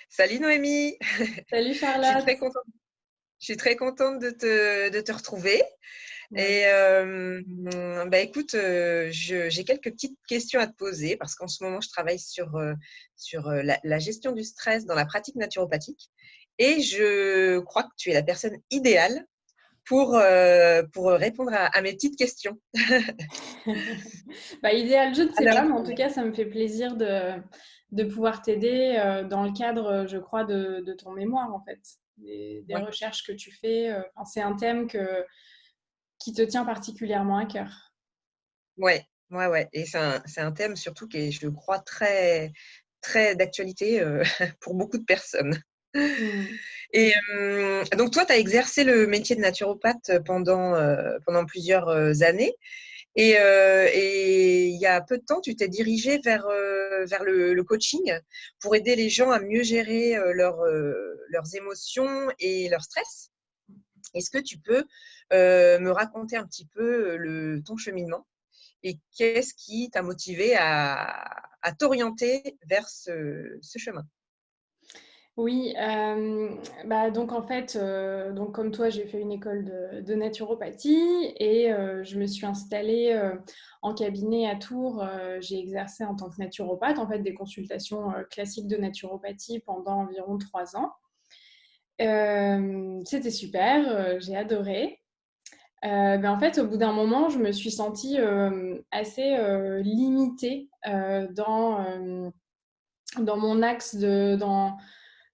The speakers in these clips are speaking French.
Salut Noémie, Salut je suis Charlotte. très contente, je suis très contente de te retrouver. Moi Et aussi. écoute, j'ai quelques petites questions à te poser parce qu'en ce moment, je travaille sur la gestion du stress dans la pratique naturopathique. Et je crois que tu es la personne idéale pour répondre à mes petites questions. Idéal, je ne sais Alors, pas, mais en tout cas, ça me fait plaisir de pouvoir t'aider dans le cadre, je crois, de ton mémoire, en fait, des ouais, recherches que tu fais. Enfin, c'est un thème qui te tient particulièrement à cœur. ouais, ouais, ouais. Et c'est un thème surtout qui est, je crois, très, très d'actualité pour beaucoup de personnes. Hmm. Et donc, toi, tu as exercé le métier de naturopathe pendant plusieurs années. Et il y a peu de temps, tu t'es dirigée vers le coaching pour aider les gens à mieux gérer leurs émotions et leur stress. Est-ce que tu peux me raconter un petit peu ton cheminement et qu'est-ce qui t'a motivé à t'orienter vers ce chemin? Oui, donc en fait, donc comme toi, j'ai fait une école de naturopathie et je me suis installée en cabinet à Tours. J'ai exercé en tant que naturopathe, en fait, des consultations classiques de naturopathie pendant environ 3 ans. C'était super, j'ai adoré. En fait, au bout d'un moment, je me suis sentie assez limitée dans mon axe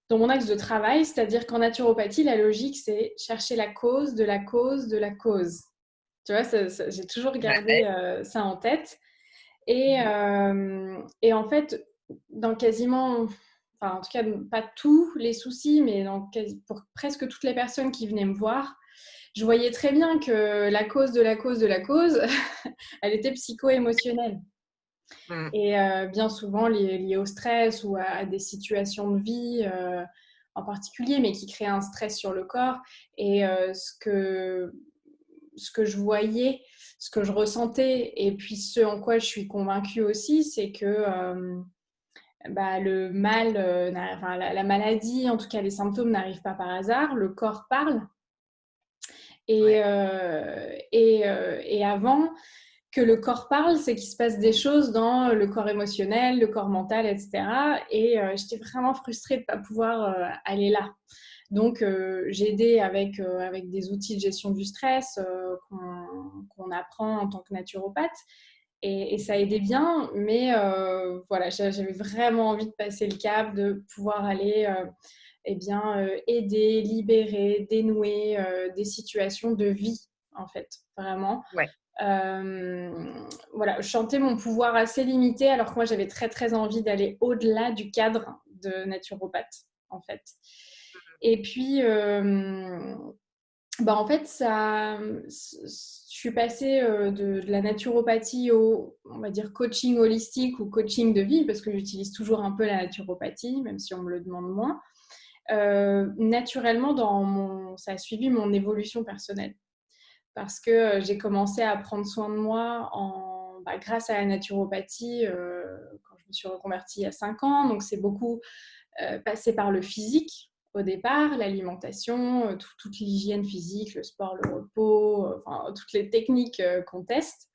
dans mon axe de travail, c'est-à-dire qu'en naturopathie, la logique, c'est chercher la cause de la cause de la cause. Tu vois, j'ai toujours gardé Ouais. ça en tête. Et en fait, dans quasiment, enfin en tout cas pas tous les soucis, mais pour presque toutes les personnes qui venaient me voir, je voyais très bien que la cause de la cause de la cause, elle était psycho-émotionnelle. Mm. Et bien souvent liées au stress ou à des situations de vie en particulier, mais qui créent un stress sur le corps. Et ce que je voyais, ce que je ressentais, et puis ce en quoi je suis convaincue aussi, c'est que le mal, enfin, la maladie, en tout cas les symptômes n'arrivent pas par hasard, le corps parle. Ouais. Et avant que le corps parle, c'est qu'il se passe des choses dans le corps émotionnel, le corps mental, etc. Et j'étais vraiment frustrée de ne pas pouvoir aller là. Donc, j'ai aidé avec des outils de gestion du stress qu'on apprend en tant que naturopathe. Et ça aidait bien, mais voilà, j'avais vraiment envie de passer le cap, de pouvoir aller aider, libérer, dénouer des situations de vie, en fait, vraiment. Ouais. Euh, voilà, je sentais mon pouvoir assez limité, alors que moi, j'avais très, très envie d'aller au-delà du cadre de naturopathe, en fait. Et puis, en fait, je suis passée de la naturopathie au, on va dire, coaching holistique ou coaching de vie, parce que j'utilise toujours un peu la naturopathie, même si on me le demande moins. Naturellement, ça a suivi mon évolution personnelle. Parce que j'ai commencé à prendre soin de moi grâce à la naturopathie quand je me suis reconvertie il y a 5 ans. Donc, c'est beaucoup passé par le physique au départ, l'alimentation, toute l'hygiène physique, le sport, le repos, enfin, toutes les techniques qu'on teste.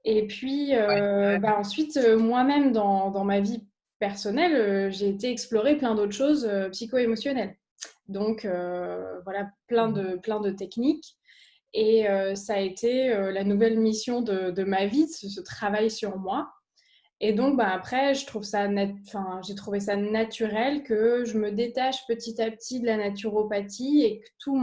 Et puis, ensuite, moi-même, dans ma vie personnelle, j'ai été explorer plein d'autres choses psycho-émotionnelles. Donc, voilà, plein de techniques. Et ça a été la nouvelle mission de ma vie, ce travail sur moi. Et donc, après, j'ai trouvé ça naturel que je me détache petit à petit de la naturopathie et que tout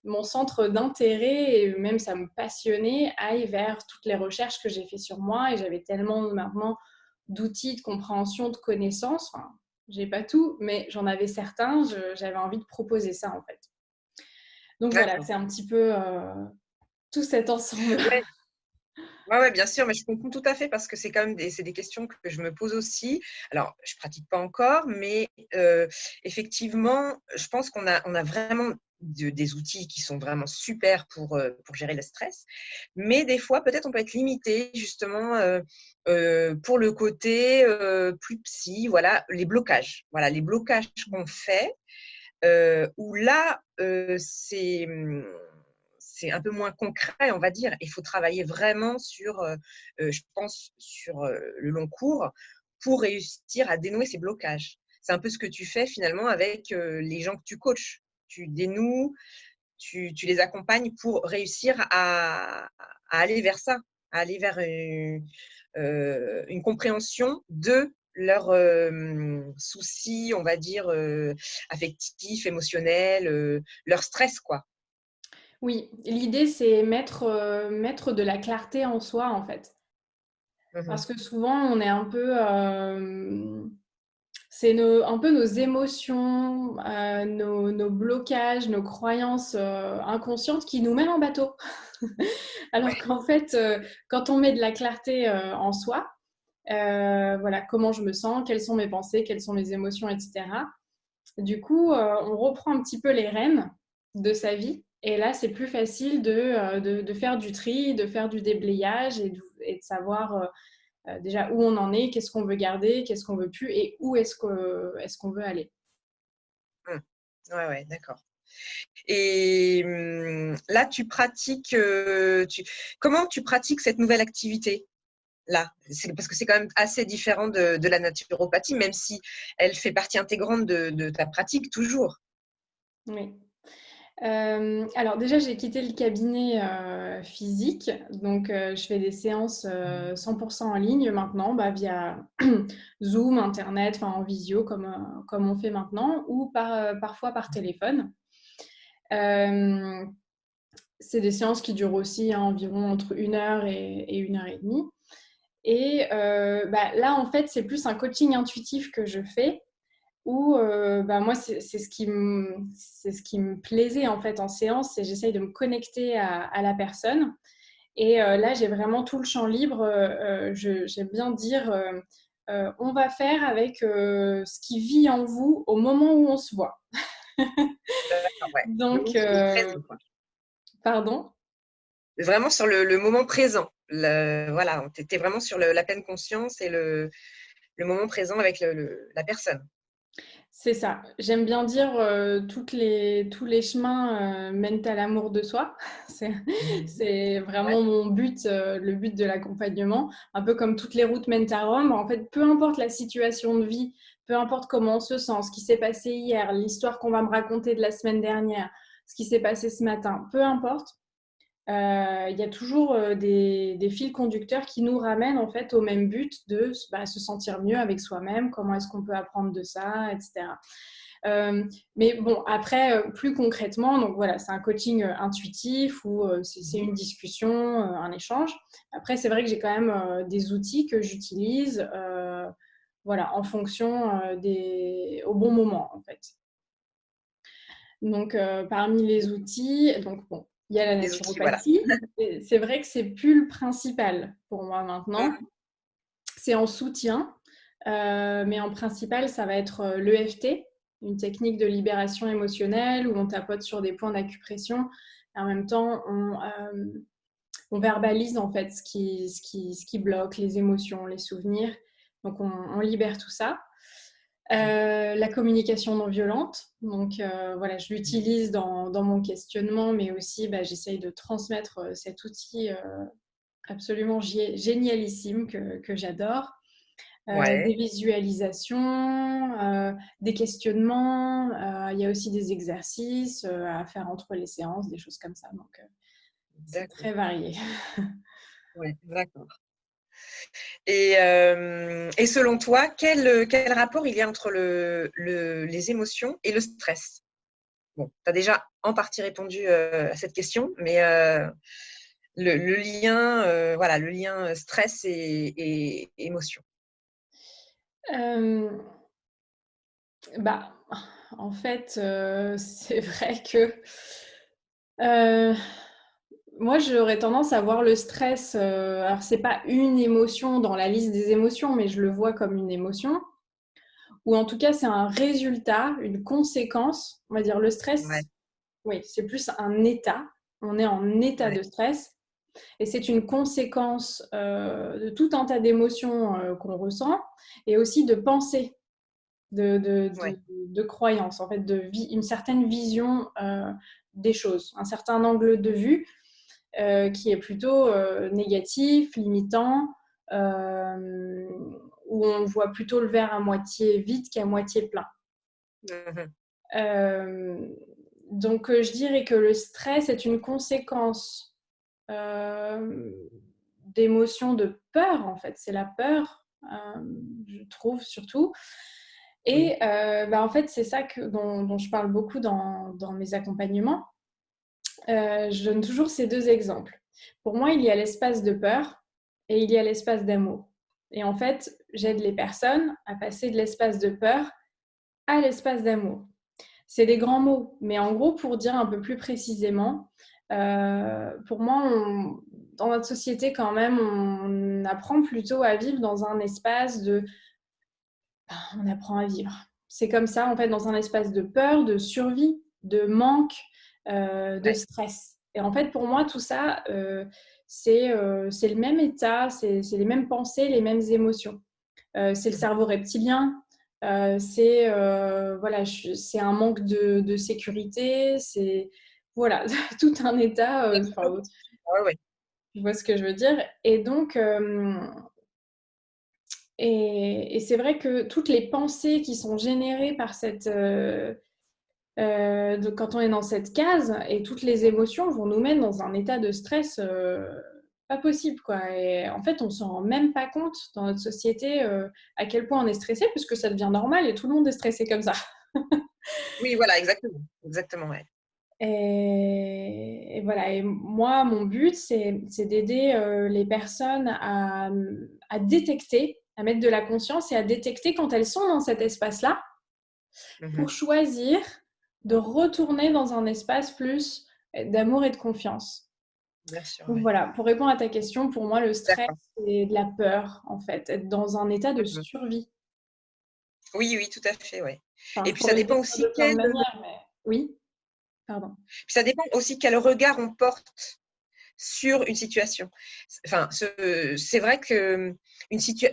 mon centre d'intérêt, et même ça me passionnait, aille vers toutes les recherches que j'ai fait sur moi. Et j'avais tellement maintenant d'outils, de compréhension, de connaissances. Enfin, j'ai pas tout, mais j'en avais certains. J'avais envie de proposer ça, en fait. Donc voilà, D'accord. c'est un petit peu tout cet ensemble. Ouais. Ouais, ouais, bien sûr, mais je comprends tout à fait parce que c'est quand même c'est des questions que je me pose aussi. Alors, je pratique pas encore, mais effectivement, je pense qu'on a vraiment des outils qui sont vraiment super pour gérer le stress. Mais des fois, peut-être, on peut être limité justement pour le côté plus psy, voilà, les blocages. Voilà, les blocages qu'on fait, où là, c'est un peu moins concret, on va dire. Il faut travailler vraiment sur, je pense, sur le long cours pour réussir à dénouer ces blocages. C'est un peu ce que tu fais finalement avec les gens que tu coaches. Tu dénoues, tu les accompagnes pour réussir à aller vers ça, à aller vers une compréhension de leurs soucis, on va dire, affectifs, émotionnels, leur stress, quoi. Oui, l'idée, c'est mettre de la clarté en soi, en fait. Mmh. Parce que souvent, on est un peu, c'est un peu nos émotions, nos blocages, nos croyances inconscientes qui nous mènent en bateau. Alors Ouais. qu'en fait, quand on met de la clarté en soi, voilà, comment je me sens, quelles sont mes pensées, quelles sont mes émotions, etc. Du coup, on reprend un petit peu les rênes de sa vie. Et là, c'est plus facile de faire du tri, de faire du déblayage et de savoir déjà où on en est, qu'est-ce qu'on veut garder, qu'est-ce qu'on veut plus et où est-ce qu'on veut aller. Mmh. Ouais, ouais, d'accord. Et là, tu pratiques, comment tu pratiques cette nouvelle activité? Là, parce que c'est quand même assez différent de la naturopathie, même si elle fait partie intégrante de ta pratique toujours. Oui. Alors déjà, j'ai quitté le cabinet physique, donc je fais des séances 100% en ligne maintenant, bah, via Zoom, Internet, enfin en visio comme on fait maintenant, ou parfois par téléphone. Euh, c'est des séances qui durent aussi environ entre 1 heure et 1 heure et demie. Et bah, là, en fait, c'est plus un coaching intuitif que je fais où bah, moi, c'est ce qui me plaisait en fait en séance, c'est j'essaye de me connecter à la personne. Et là, j'ai vraiment tout le champ libre. J'aime bien dire, on va faire avec ce qui vit en vous au moment où on se voit. D'accord, ouais. Donc, Le présent, quoi. pardon? Vraiment sur le moment présent. Voilà, tu étais vraiment sur la pleine conscience et le moment présent avec la personne. C'est ça. J'aime bien dire tous les chemins mènent à l'amour de soi. C'est, c'est Ouais. vraiment mon but, le but de l'accompagnement. Un peu comme toutes les routes mènent à Rome. En fait, peu importe la situation de vie, peu importe comment on se sent, ce qui s'est passé hier, l'histoire qu'on va me raconter de la semaine dernière, ce qui s'est passé ce matin, peu importe. Il y a toujours des fils conducteurs qui nous ramènent en fait au même but de bah, se sentir mieux avec soi-même, comment est-ce qu'on peut apprendre de ça, etc. Mais bon, après, plus concrètement, donc voilà, c'est un coaching intuitif où c'est une discussion, un échange. Après, c'est vrai que j'ai quand même des outils que j'utilise voilà, en fonction au bon moment en fait. Donc, parmi les outils, donc bon, il y a la Les outils, voilà. naturopathie. Et c'est vrai que c'est plus le principal pour moi maintenant. Mmh. C'est en soutien, mais en principal, ça va être l'EFT, une technique de libération émotionnelle où on tapote sur des points d'acupression. Et en même temps, on verbalise en fait ce qui bloque, les émotions, les souvenirs. Donc, on libère tout ça. La communication non violente, donc voilà, je l'utilise dans mon questionnement, mais aussi bah, j'essaye de transmettre cet outil absolument génialissime que j'adore. Des Ouais, visualisations, des questionnements, il y a aussi des exercices à faire entre les séances, des choses comme ça, donc c'est d'accord. très varié. Ouais, d'accord. Et selon toi, quel rapport il y a entre les émotions et le stress? Bon, tu as déjà en partie répondu à cette question, mais le lien, voilà, le lien stress et émotion. Euh, bah, en fait, c'est vrai que euh, moi, j'aurais tendance à voir le stress, alors c'est pas une émotion dans la liste des émotions, mais je le vois comme une émotion, ou en tout cas c'est un résultat, une conséquence. On va dire le Ouais, stress, Oui, c'est plus un état. On est en état Ouais. de stress et c'est une conséquence de tout un tas d'émotions qu'on ressent et aussi de pensées, Ouais. de croyances, en fait, une certaine vision des choses, un certain angle de vue qui est plutôt négatif, limitant, euh, où on voit plutôt le verre à moitié vide qu'à moitié plein. Mhm. Euh, donc, je dirais que le stress est une conséquence euh, d'émotions de peur, en fait. C'est la peur, je trouve, surtout. Oui. Et en fait, c'est ça dont je parle beaucoup dans mes accompagnements. Je donne toujours ces deux exemples. Pour moi, il y a l'espace de peur et il y a l'espace d'amour. Et en fait, j'aide les personnes à passer de l'espace de peur à l'espace d'amour. C'est des grands mots, mais en gros, pour dire un peu plus précisément, pour moi, dans notre société, quand même, on apprend plutôt à vivre dans un espace de... On apprend à vivre. C'est comme ça, en fait, dans un espace de peur, de survie, de manque, de Ouais. stress. Et en fait, pour moi, tout ça, c'est le même état, c'est les mêmes pensées, les mêmes émotions. C'est le Mhm. cerveau reptilien, voilà, c'est un manque de sécurité, c'est voilà, tout un état, Bien sûr. Ouais, ouais. tu vois ce que je veux dire? Et donc, et c'est vrai que toutes les pensées qui sont générées par quand on est dans cette case et toutes les émotions vont nous mettre dans un état de stress pas possible, quoi. Et en fait, on s'en rend même pas compte dans notre société à quel point on est stressé, puisque ça devient normal et tout le monde est stressé comme ça. Oui, voilà, exactement. Exactement, ouais. Et voilà. Et moi, mon but, c'est d'aider les personnes à détecter, à mettre de la conscience et à détecter quand elles sont dans cet espace-là pour Mhm. choisir de retourner dans un espace plus d'amour et de confiance. Bien sûr, Donc ouais. voilà, pour répondre à ta question, pour moi, le stress, D'accord. c'est de la peur, en fait, être dans un état de Mhm. survie. Oui, oui, tout à fait, ouais. Enfin, Et je puis ça pourrais le dépend décrire aussi de plein de manières, mais oui, pardon. quel regard on porte sur une situation. Enfin, c'est vrai que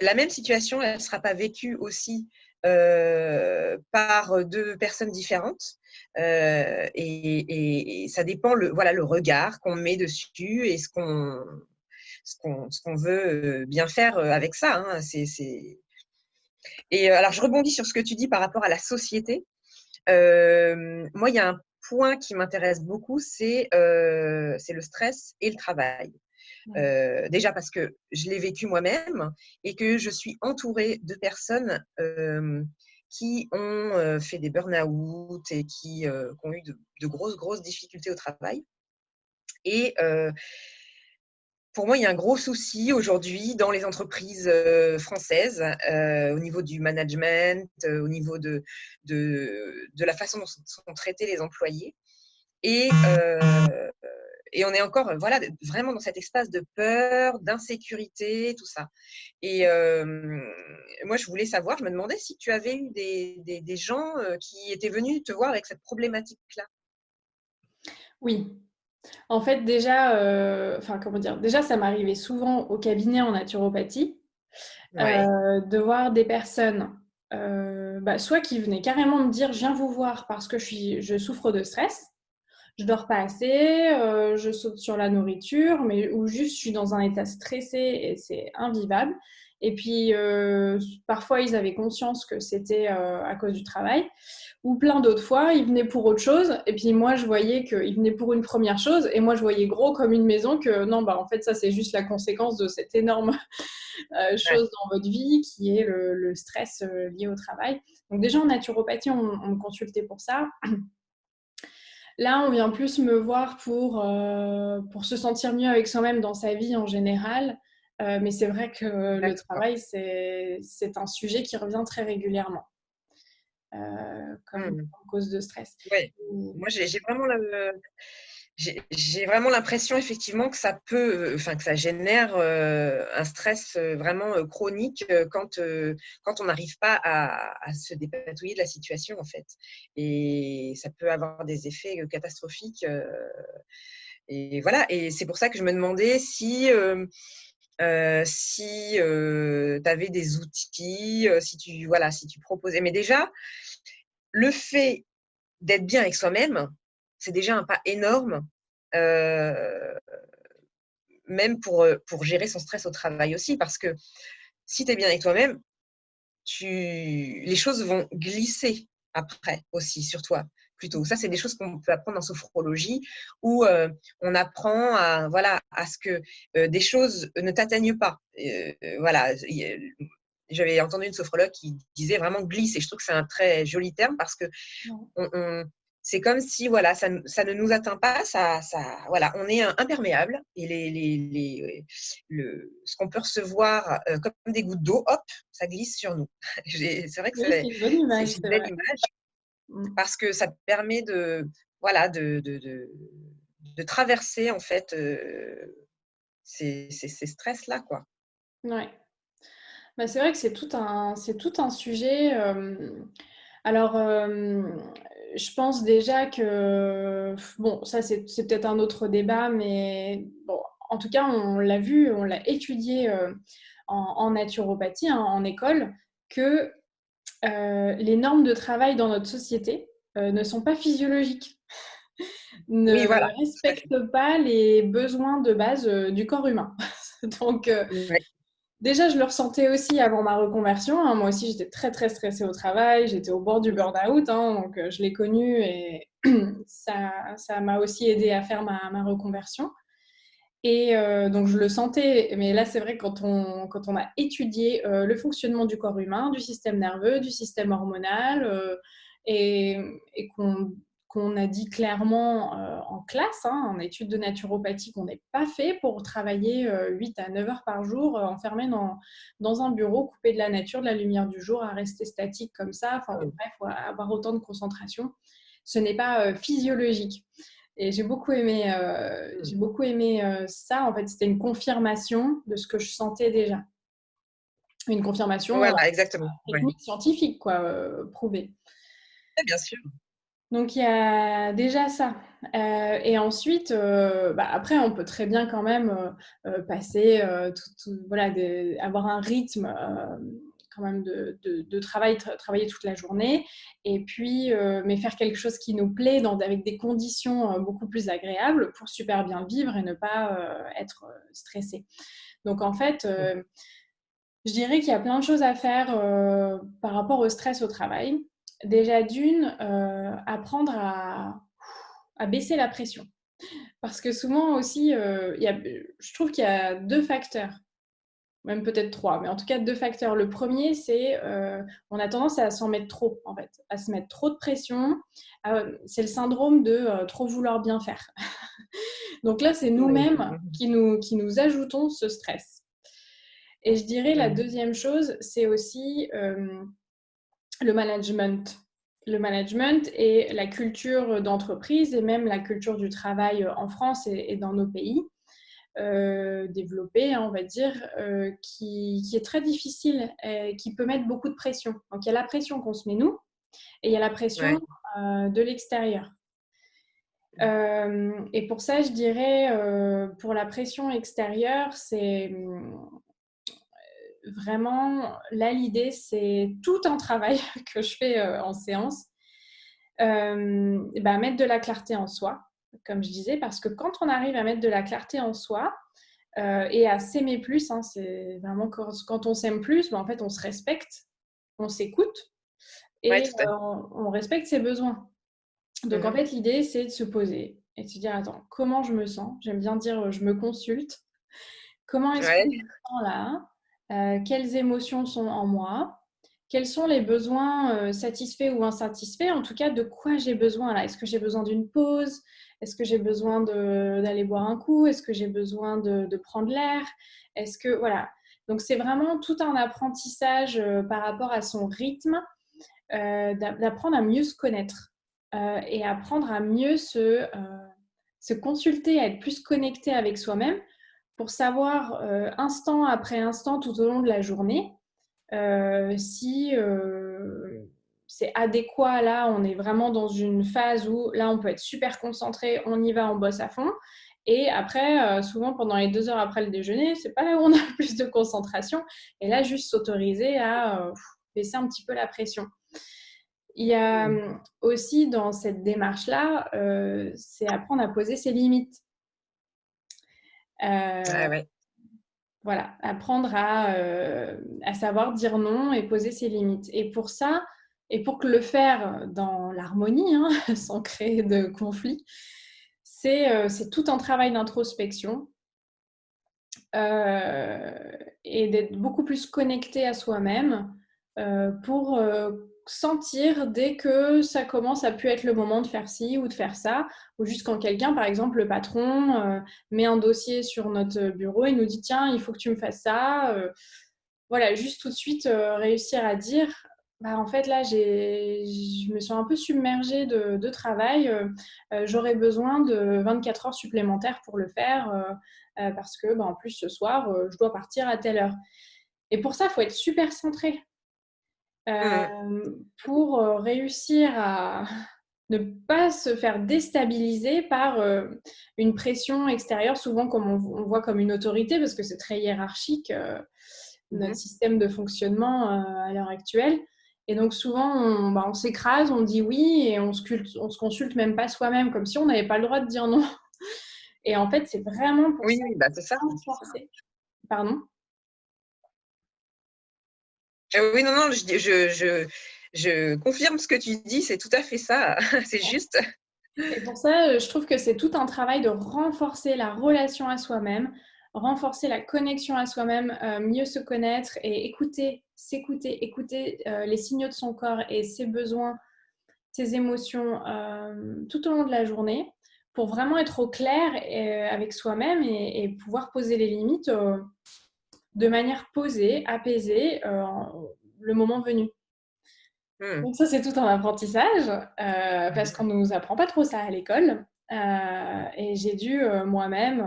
la même situation, elle ne sera pas vécue aussi par deux personnes différentes. Et ça dépend voilà, le regard qu'on met dessus et ce qu'on veut bien faire avec ça. Hein. Et alors, je rebondis sur ce que tu dis par rapport à la société. Moi, il y a un point qui m'intéresse beaucoup, c'est le stress et le travail. Ouais. Déjà parce que je l'ai vécu moi-même et que je suis entourée de personnes qui ont fait des burn-out et qui ont eu de grosses, grosses difficultés au travail. Et pour moi, il y a un gros souci aujourd'hui dans les entreprises françaises au niveau du management, au niveau de la façon dont sont traités les employés. Et, et on est encore voilà, vraiment dans cet espace de peur, d'insécurité, tout ça. Et moi, je voulais savoir, je me demandais si tu avais eu des gens qui étaient venus te voir avec cette problématique-là. Oui, en fait, déjà, enfin, comment dire, déjà, ça m'arrivait souvent au cabinet en naturopathie Ouais, de voir des personnes, soit qui venaient carrément me dire, je viens vous voir parce que je souffre de stress. Je dors pas assez, je saute sur la nourriture, mais ou juste je suis dans un état stressé et c'est invivable. Et puis parfois ils avaient conscience que c'était à cause du travail, ou plein d'autres fois ils venaient pour autre chose. Et puis moi je voyais qu'ils venaient pour une première chose, et moi je voyais gros comme une maison que non en fait ça c'est juste la conséquence de cette énorme ouais, chose dans votre vie qui est le stress lié au travail. Donc déjà en naturopathie on me consultait pour ça. Là, on vient plus me voir pour se sentir mieux avec soi-même dans sa vie en général. Mais c'est vrai que le d'accord. travail, c'est un sujet qui revient très régulièrement comme Hmm. cause de stress. Ouais. Moi, j'ai vraiment j'ai vraiment l'impression effectivement que ça peut, enfin que ça génère un stress vraiment chronique quand on n'arrive pas à se dépatouiller de la situation en fait. Et ça peut avoir des effets catastrophiques. Et voilà. Et c'est pour ça que je me demandais si tu avais des outils, si tu proposais. Mais déjà, le fait d'être bien avec soi-même, c'est déjà un pas énorme, euh, même pour gérer son stress au travail aussi, parce que si tu es bien avec toi-même, les choses vont glisser après aussi sur toi. Plutôt. Ça, c'est des choses qu'on peut apprendre en sophrologie, où on apprend à ce que des choses ne t'atteignent pas. Voilà. J'avais entendu une sophrologue qui disait vraiment glisse, et je trouve que c'est un très joli terme parce que on, c'est comme si voilà, ça ne nous atteint pas, voilà, on est imperméable et ce qu'on peut recevoir comme des gouttes d'eau, hop, ça glisse sur nous. C'est vrai que Oui, c'est une bonne image, j'ai une c'est belle vrai. image Mm. parce que ça te permet voilà, de traverser en fait ces stress-là, quoi. Ouais. Bah, c'est vrai que c'est tout un sujet. Alors, je pense déjà que, bon, ça c'est peut-être un autre débat, mais bon, en tout cas, on l'a vu, on l'a étudié en naturopathie, hein, en école, que les normes de travail dans notre société ne sont pas physiologiques, ne Oui, voilà, tout à fait. respectent pas les besoins de base du corps humain. Donc, Ouais. déjà, je le ressentais aussi avant ma reconversion, hein. Moi aussi, j'étais très, très stressée au travail. J'étais au bord du burn-out, hein, donc je l'ai connu et ça m'a aussi aidé à faire ma reconversion. Et donc, je le sentais. Mais là, c'est vrai, quand on a étudié le fonctionnement du corps humain, du système nerveux, du système hormonal, et, et qu'on a dit clairement en classe, hein, en études de naturopathie, qu'on n'est pas fait pour travailler 8 à 9 heures par jour, enfermé dans un bureau, coupé de la nature, de la lumière du jour, à rester statique comme ça. Enfin, bref, avoir autant de concentration. Ce n'est pas physiologique. Et j'ai beaucoup aimé ça. En fait, c'était une confirmation de ce que je sentais déjà. Une confirmation Voilà, exactement. Ouais. technique, scientifique, quoi, prouvée. Ouais, bien sûr. Donc, il y a déjà ça. Et ensuite, après, on peut très bien quand même passer, voilà, avoir un rythme quand même de travail, travailler toute la journée, et puis, mais faire quelque chose qui nous plaît avec des conditions beaucoup plus agréables pour super bien vivre et ne pas être stressé. Donc, en fait, je dirais qu'il y a plein de choses à faire par rapport au stress au travail. Déjà d'une, apprendre à baisser la pression. Parce que souvent aussi, je trouve qu'il y a deux facteurs, même peut-être trois, mais en tout cas deux facteurs. Le premier, c'est on a tendance à s'en mettre trop, en fait, à se mettre trop de pression. C'est le syndrome de trop vouloir bien faire. Donc là, c'est Oui. nous-mêmes qui nous ajoutons ce stress. Et je dirais la deuxième chose, c'est aussi le management. Le management et la culture d'entreprise et même la culture du travail en France et dans nos pays développés, hein, on va dire, qui est très difficile et qui peut mettre beaucoup de pression. Donc il y a la pression qu'on se met nous et il y a la pression Ouais. de l'extérieur. Et pour ça, je dirais, pour la pression extérieure, c'est vraiment, là, l'idée, c'est tout un travail que je fais en séance, mettre de la clarté en soi, comme je disais, parce que quand on arrive à mettre de la clarté en soi et à s'aimer plus, hein, c'est vraiment quand on s'aime plus, en fait, on se respecte, on s'écoute Ouais, et tout à fait. on respecte ses besoins. Donc, en fait, l'idée, c'est de se poser et de se dire, attends, comment je me sens? J'aime bien dire, je me consulte. Comment est-ce que je Ouais. me sens là? Quelles émotions sont en moi? Quels sont les besoins satisfaits ou insatisfaits? En tout cas, de quoi j'ai besoin là? Est-ce que j'ai besoin d'une pause? Est-ce que j'ai besoin d'aller boire un coup? Est-ce que j'ai besoin de prendre l'air? Est-ce que voilà. Donc c'est vraiment tout un apprentissage par rapport à son rythme, d'apprendre à mieux se connaître et apprendre à mieux se consulter, à être plus connecté avec soi-même pour savoir instant après instant tout au long de la journée si c'est adéquat. Là, on est vraiment dans une phase où là, on peut être super concentré, on y va, on bosse à fond. Et après, souvent pendant les 2 heures après le déjeuner, c'est pas là où on a le plus de concentration. Et là, juste s'autoriser à baisser un petit peu la pression. Il y a aussi dans cette démarche-là, c'est apprendre à poser ses limites. Ouais. Voilà, apprendre à savoir dire non et poser ses limites. Et pour ça, et pour que le faire dans l'harmonie, hein, sans créer de conflit, c'est tout un travail d'introspection et d'être beaucoup plus connecté à soi-même pour sentir dès que ça commence à plus être le moment de faire ci ou de faire ça, ou juste quand quelqu'un, par exemple le patron, met un dossier sur notre bureau et nous dit tiens, il faut que tu me fasses ça. Voilà, juste tout de suite réussir à dire bah, en fait là je me suis un peu submergée de travail, j'aurais besoin de 24 heures supplémentaires pour le faire parce que bah, en plus ce soir je dois partir à telle heure. Et pour ça, il faut être super centré pour réussir à ne pas se faire déstabiliser par une pression extérieure, souvent comme on voit comme une autorité, parce que c'est très hiérarchique, notre système de fonctionnement à l'heure actuelle. Et donc souvent, on s'écrase, on dit oui, et on se consulte même pas soi-même, comme si on n'avait pas le droit de dire non. Et en fait, c'est vraiment pour Oui, ça bah, qu'il c'est faut ça. renforcer. Pardon? Oui, non, non, je confirme ce que tu dis, c'est tout à fait ça, c'est juste. Et pour ça, je trouve que c'est tout un travail de renforcer la relation à soi-même, renforcer la connexion à soi-même, mieux se connaître et écouter, s'écouter, écouter les signaux de son corps et ses besoins, ses émotions tout au long de la journée pour vraiment être au clair avec soi-même et pouvoir poser les limites de manière posée, apaisée, le moment venu. Donc ça, c'est tout un apprentissage parce qu'on ne nous apprend pas trop ça à l'école. Et j'ai dû moi-même,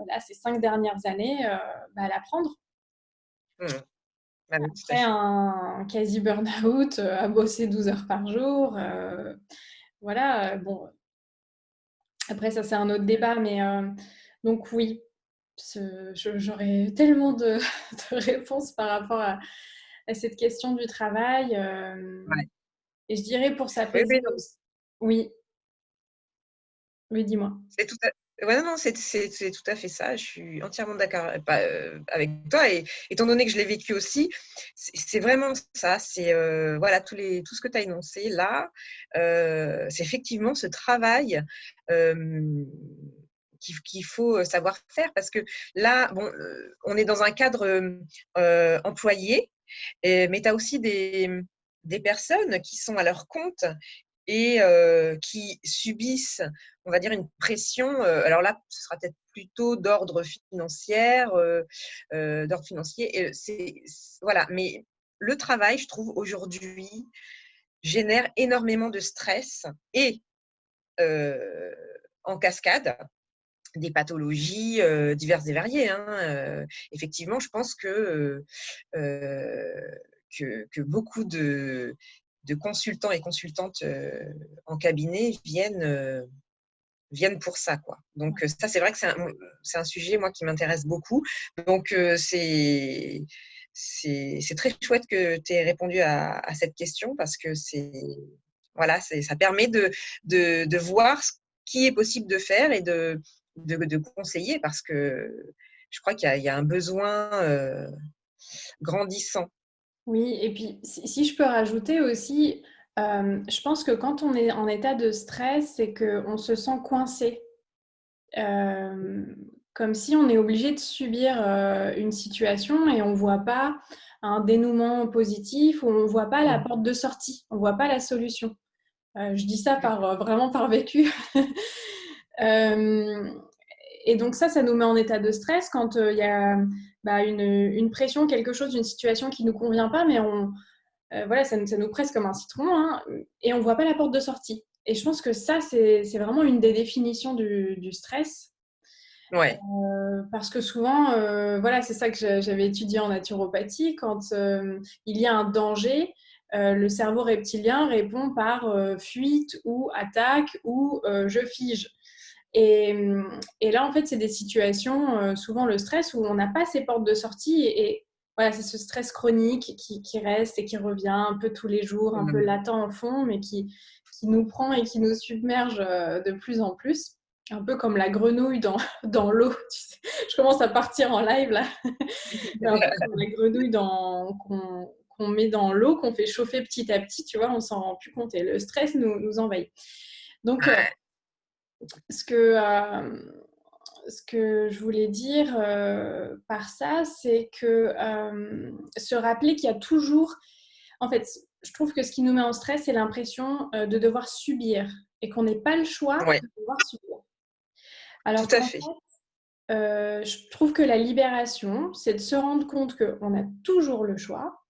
là, ces 5 dernières années, l'apprendre. Ah oui, tout à Après fait. un quasi burn-out, à bosser 12 heures par jour. Voilà, bon, après ça, c'est un autre débat. Mais donc oui, j'aurais tellement de, de réponses par rapport à cette question du travail. Ouais. Et je dirais pour Oui, s'apaiser oui, non, aussi. Oui, oui, dis-moi. c'est tout à ouais, non, non, c'est tout à fait ça. Je suis entièrement d'accord, avec toi et étant donné que je l'ai vécu aussi, c'est vraiment ça. C'est, voilà, tout ce que tu as énoncé là, c'est effectivement ce travail, hem, qu'il faut savoir faire parce que là, bon, on est dans un cadre, employé, mais tu as aussi des personnes qui sont à leur compte et qui subissent, on va dire, une pression. Alors là, ce sera peut-être plutôt d'ordre financier. Et voilà. Mais le travail, je trouve, aujourd'hui, génère énormément de stress et euh, en cascade des pathologies diverses et variées. Effectivement, je pense que beaucoup de consultants et consultantes en cabinet viennent pour ça, quoi. Donc ça, c'est vrai que c'est un sujet, moi, qui m'intéresse beaucoup. Donc c'est très chouette que tu aies répondu à cette question parce que voilà, ça permet de voir ce qui est possible de faire et de conseiller parce que je crois qu'il y a un besoin grandissant. Oui, et puis si je peux rajouter aussi, je pense que quand on est en état de stress, c'est qu'on se sent coincé. Comme si on est obligé de subir une situation et on ne voit pas un dénouement positif ou on ne voit pas la porte de sortie, on ne voit pas la solution. Je dis ça vraiment par vécu. Et donc ça nous met en état de stress quand il y a une pression, quelque chose, une situation qui ne nous convient pas, mais voilà, ça nous presse comme un citron, hein, et on ne voit pas la porte de sortie. Et je pense que ça, c'est vraiment une des définitions du stress. Ouais. Parce que souvent, voilà, c'est ça que j'avais étudié en naturopathie. Quand il y a un danger, le cerveau reptilien répond par fuite ou attaque ou je fige. Et, et là, en fait, c'est des situations, souvent le stress, où on n'a pas ces portes de sortie. Et voilà, c'est ce stress chronique qui reste et qui revient un peu tous les jours, un peu Mhm. latent en fond, mais qui nous prend et qui nous submerge de plus en plus. Un peu comme la grenouille dans l'eau. Tu sais. Je commence à partir en live là. C'est un peu comme la grenouille qu'on met dans l'eau, qu'on fait chauffer petit à petit, tu vois, on s'en rend plus compte. Et le stress nous envahit. Donc, Ouais. ce que, ce que je voulais dire par ça, c'est que se rappeler qu'il y a toujours... En fait, je trouve que ce qui nous met en stress, c'est l'impression de devoir subir et qu'on n'ait pas le choix Ouais, de devoir subir. tout Alors à qu'en fait. fait, je trouve que la libération, c'est de se rendre compte qu'on a toujours le choix,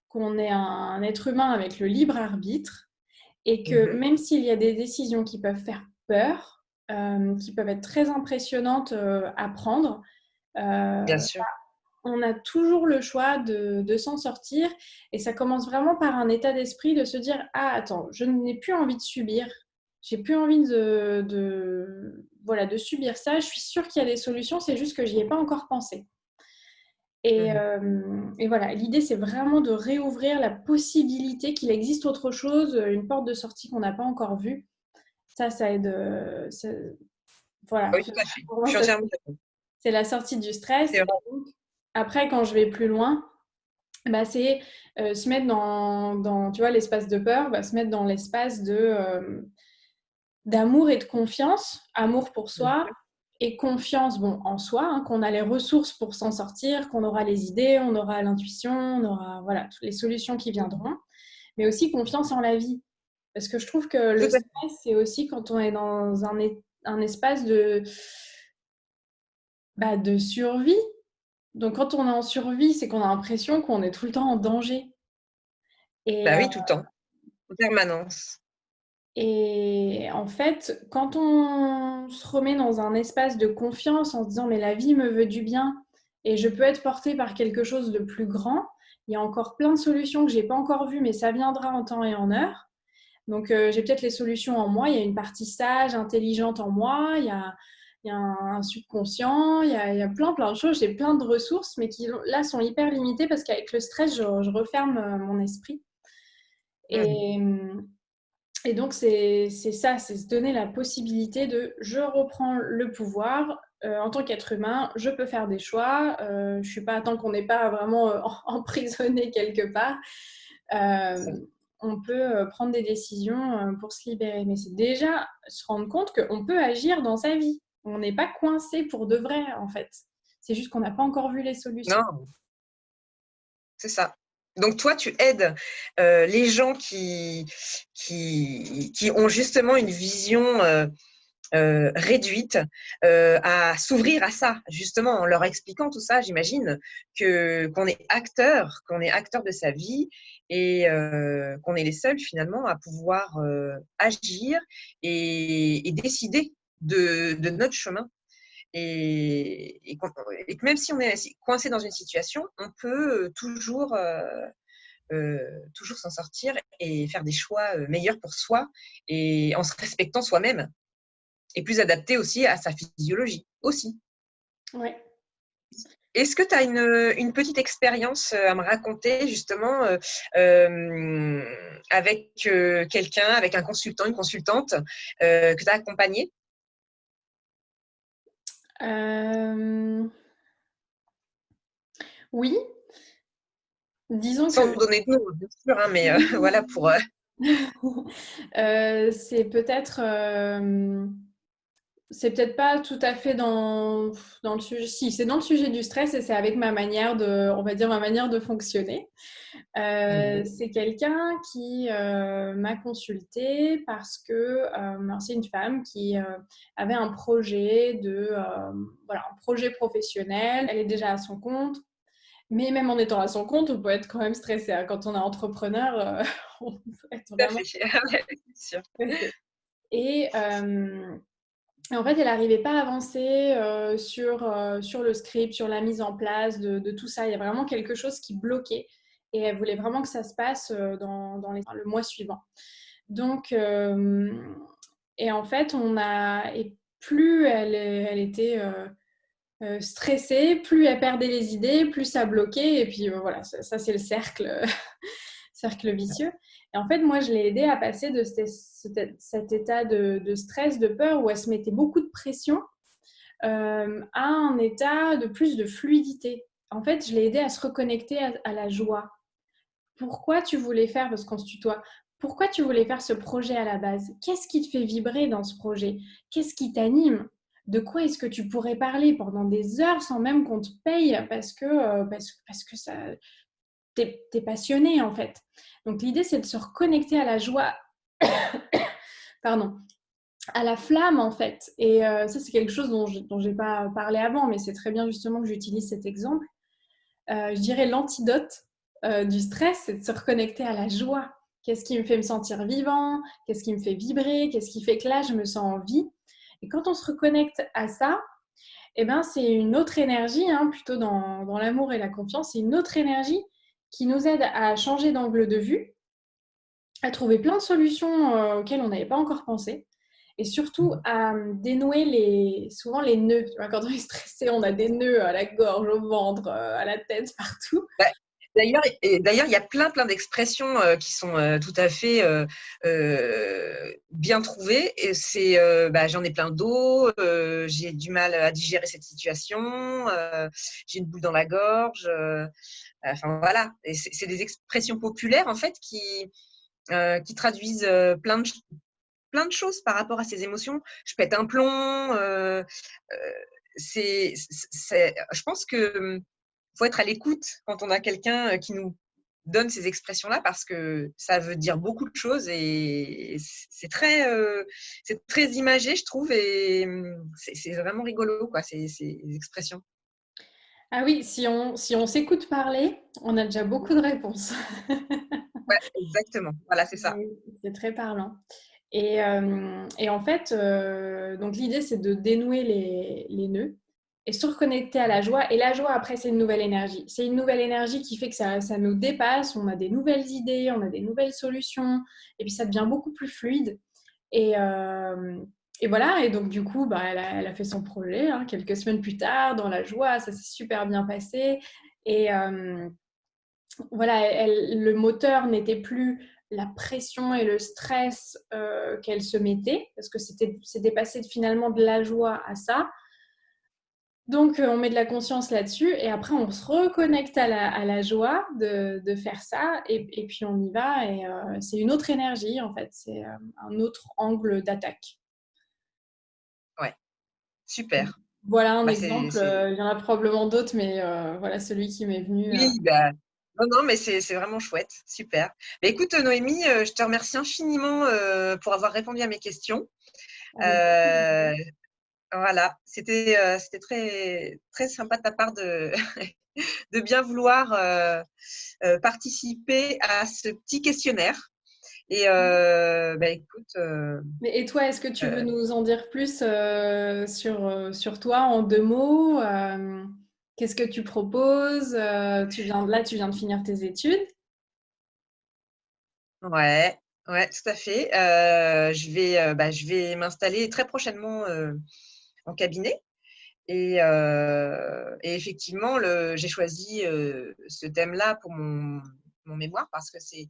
qu'on est un être humain avec le libre arbitre et que Mhm. même s'il y a des décisions qui peuvent faire peur, qui peuvent être très impressionnantes à prendre, Bien euh, sûr. on a toujours le choix de s'en sortir. Et ça commence vraiment par un état d'esprit de se dire « Ah, attends, je n'ai plus envie de subir. J'ai plus envie voilà, de subir ça. Je suis sûre qu'il y a des solutions, c'est juste que j'y ai pas encore pensé. » Mhm. Et voilà, l'idée, c'est vraiment de réouvrir la possibilité qu'il existe autre chose, une porte de sortie qu'on n'a pas encore vue. Ça aide. Voilà, Oui, tout à fait. pour moi, Je suis ça, entièrement d'accord. c'est la sortie du stress. C'est Et vrai. donc, après, quand je vais plus loin, bah, c'est se mettre tu vois, l'espace de peur, bah, se mettre dans l'espace d'amour et de confiance, amour pour soi et confiance bon, en soi, hein, qu'on a les ressources pour s'en sortir, qu'on aura les idées, on aura l'intuition, on aura voilà, toutes les solutions qui viendront, mais aussi confiance en la vie. Parce que je trouve que Tout le à fait. stress, c'est aussi quand on est dans un espace de survie. Donc quand on est en survie, c'est qu'on a l'impression qu'on est tout le temps en danger. Et, Bah oui, tout le temps, en permanence. Et en fait, quand on se remet dans un espace de confiance en se disant mais la vie me veut du bien et je peux être portée par quelque chose de plus grand, il y a encore plein de solutions que j'ai pas encore vues, mais ça viendra en temps et en heure. Donc j'ai peut-être les solutions en moi, il y a une partie sage, intelligente en moi, il y a un subconscient, il y a plein de choses, j'ai plein de ressources, mais qui là sont hyper limitées parce qu'avec le stress, je referme mon esprit. Mhm. Et, et donc, c'est ça, c'est se donner la possibilité de je reprends le pouvoir. En tant qu'être humain, je peux faire des choix. Je ne suis pas, tant qu'on n'est pas vraiment emprisonné quelque part, C'est euh, ça. on peut prendre des décisions pour se libérer. Mais c'est déjà se rendre compte qu'on peut agir dans sa vie. On n'est pas coincé pour de vrai, en fait. C'est juste qu'on n'a pas encore vu les solutions. Non, c'est ça. Donc toi, tu aides les gens qui ont justement une vision réduite à s'ouvrir à ça, justement, en leur expliquant tout ça, j'imagine, qu'on est acteur de sa vie et qu'on est les seuls finalement à pouvoir agir et décider de notre chemin. Et que même si on est coincé dans une situation, on peut toujours s'en sortir et faire des choix meilleurs pour soi et en se respectant soi-même et plus adaptés aussi à sa physiologie aussi. Ouais. Est-ce que tu as une petite expérience à me raconter justement avec quelqu'un, avec un consultant, une consultante que tu as accompagné? Euh, Oui, disons Sans que donner de nom, bien sûr, hein, mais voilà pour… c'est peut-être c'est peut-être pas tout à fait dans le sujet. Si, c'est dans le sujet du stress et c'est avec ma manière on va dire ma manière de fonctionner. Mhm. C'est quelqu'un qui m'a consultée parce que c'est une femme qui avait un projet voilà, un projet professionnel. Elle est déjà à son compte. Mais même en étant à son compte, on peut être quand même stressé, hein. Quand on est entrepreneur, on peut être Tout à vraiment fait, c'est sûr. stressé. Et en fait, elle n'arrivait pas à avancer sur le script, sur la mise en place de tout ça. Il y a vraiment quelque chose qui bloquait. Et elle voulait vraiment que ça se passe le mois suivant. Donc, et en fait, et plus elle était stressée, plus elle perdait les idées, plus ça bloquait. Et puis voilà, ça c'est le cercle, cercle vicieux. Et en fait, moi, je l'ai aidée à passer de cet état de stress, de peur, où elle se mettait beaucoup de pression, à un état de plus de fluidité. En fait, je l'ai aidée à se reconnecter à la joie. Pourquoi tu voulais faire, parce qu'on se tutoie, pourquoi tu voulais faire ce projet à la base? Qu'est-ce qui te fait vibrer dans ce projet? Qu'est-ce qui t'anime? De quoi est-ce que tu pourrais parler pendant des heures sans même qu'on te paye parce que ça, t'es passionné en fait. Donc l'idée, c'est de se reconnecter à la joie, pardon, à la flamme en fait. Et ça, c'est quelque chose dont j'ai pas parlé avant, mais c'est très bien justement que j'utilise cet exemple. Je dirais l'antidote du stress, c'est de se reconnecter à la joie. Qu'est-ce qui me fait me sentir vivant? Qu'est-ce qui me fait vibrer? Qu'est-ce qui fait que là, je me sens en vie? Et quand on se reconnecte à ça, eh ben, c'est une autre énergie, plutôt dans l'amour et la confiance, c'est une autre énergie qui nous aide à changer d'angle de vue, à trouver plein de solutions auxquelles on n'avait pas encore pensé, et surtout à dénouer souvent les nœuds. Tu vois, quand on est stressé, on a des nœuds à la gorge, au ventre, à la tête, partout. Bah, d'ailleurs, il y a plein d'expressions qui sont tout à fait bien trouvées. Et c'est, j'en ai plein d'eau, j'ai du mal à digérer cette situation, j'ai une boule dans la gorge. Enfin voilà, et c'est des expressions populaires en fait qui traduisent plein de choses par rapport à ces émotions. Je pète un plomb. Je pense que faut être à l'écoute quand on a quelqu'un qui nous donne ces expressions-là, parce que ça veut dire beaucoup de choses et c'est très imagé, je trouve, et c'est vraiment rigolo, quoi, ces expressions. Ah oui, si on s'écoute parler, on a déjà beaucoup de réponses. Ouais, exactement. Voilà, c'est ça. Oui, c'est très parlant. Et en fait, donc l'idée, c'est de dénouer les nœuds et se reconnecter à la joie. Et la joie, après, c'est une nouvelle énergie. C'est une nouvelle énergie qui fait que ça nous dépasse. On a des nouvelles idées, on a des nouvelles solutions. Et puis, ça devient beaucoup plus fluide. Et, euh, et voilà. Et donc, du coup, elle a fait son projet quelques semaines plus tard, dans la joie. Ça s'est super bien passé. Et voilà, le moteur n'était plus la pression et le stress qu'elle se mettait, parce que c'était passé finalement de la joie à ça. Donc, on met de la conscience là-dessus, et après, on se reconnecte à la joie de faire ça, et puis on y va, et c'est une autre énergie, en fait, c'est un autre angle d'attaque. Ouais, super. Voilà un Bah, exemple, il y en a probablement d'autres, mais voilà celui qui m'est venu. Oui, non, mais c'est vraiment chouette, super. Bah, écoute, Noémie, je te remercie infiniment pour avoir répondu à mes questions. Avec beaucoup de Euh, voilà, c'était très sympa de ta part de bien vouloir participer à ce petit questionnaire. Et écoute, Et toi, est-ce que tu veux euh, nous en dire plus sur toi en deux mots? Qu'est-ce que tu proposes? Tu viens de finir tes études. ouais, ouais, tout à fait. Je vais m'installer très prochainement en cabinet. Et effectivement, j'ai choisi ce thème-là pour mon mémoire, parce que c'est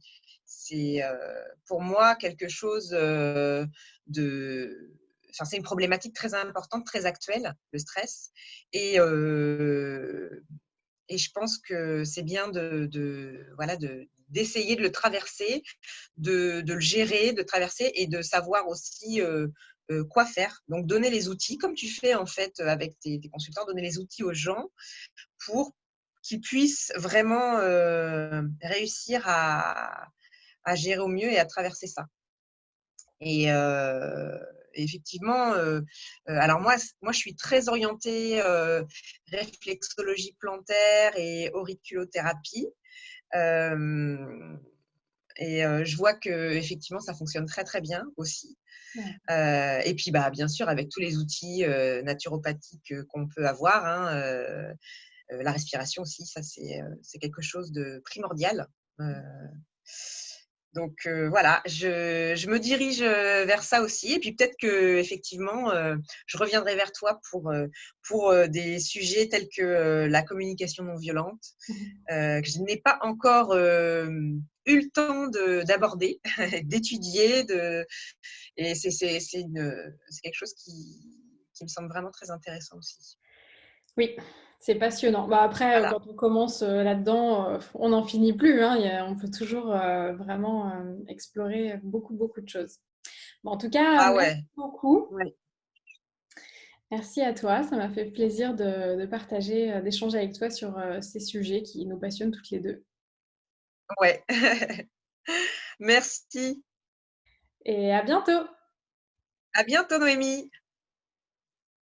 pour moi quelque chose de. Enfin, c'est une problématique très importante, très actuelle, le stress. Et, euh, et je pense que c'est bien d'essayer de le traverser, de le gérer, de traverser, et de savoir aussi quoi faire. Donc, donner les outils, comme tu fais en fait avec tes consultants, donner les outils aux gens pour qu'ils puissent vraiment réussir à gérer au mieux et à traverser ça. Et effectivement, alors moi, je suis très orientée réflexologie plantaire et auriculothérapie. Et je vois qu'effectivement, ça fonctionne très, très bien aussi. Ouais. Et puis, bah, bien sûr, avec tous les outils, naturopathiques, qu'on peut avoir, hein, la respiration aussi, ça c'est quelque chose de primordial. Heu, donc voilà, je me dirige, vers ça aussi et puis peut-être qu'effectivement, je reviendrai vers toi pour, des sujets tels que, la communication non violente, Mmh. que je n'ai pas encore, eu le temps d'aborder, d'étudier, et c'est quelque chose qui me semble vraiment très intéressant aussi. Oui, c'est passionnant. Bah, après, Voilà. quand on commence, là-dedans, on n'en finit plus, hein. On peut toujours, vraiment, explorer beaucoup, beaucoup de choses. Bon, en tout cas, Ah merci ouais, beaucoup. ouais, Merci à toi. Ça m'a fait plaisir de partager, d'échanger avec toi sur, ces sujets qui nous passionnent toutes les 2. ouais. Merci. Et à bientôt! À bientôt Noémie.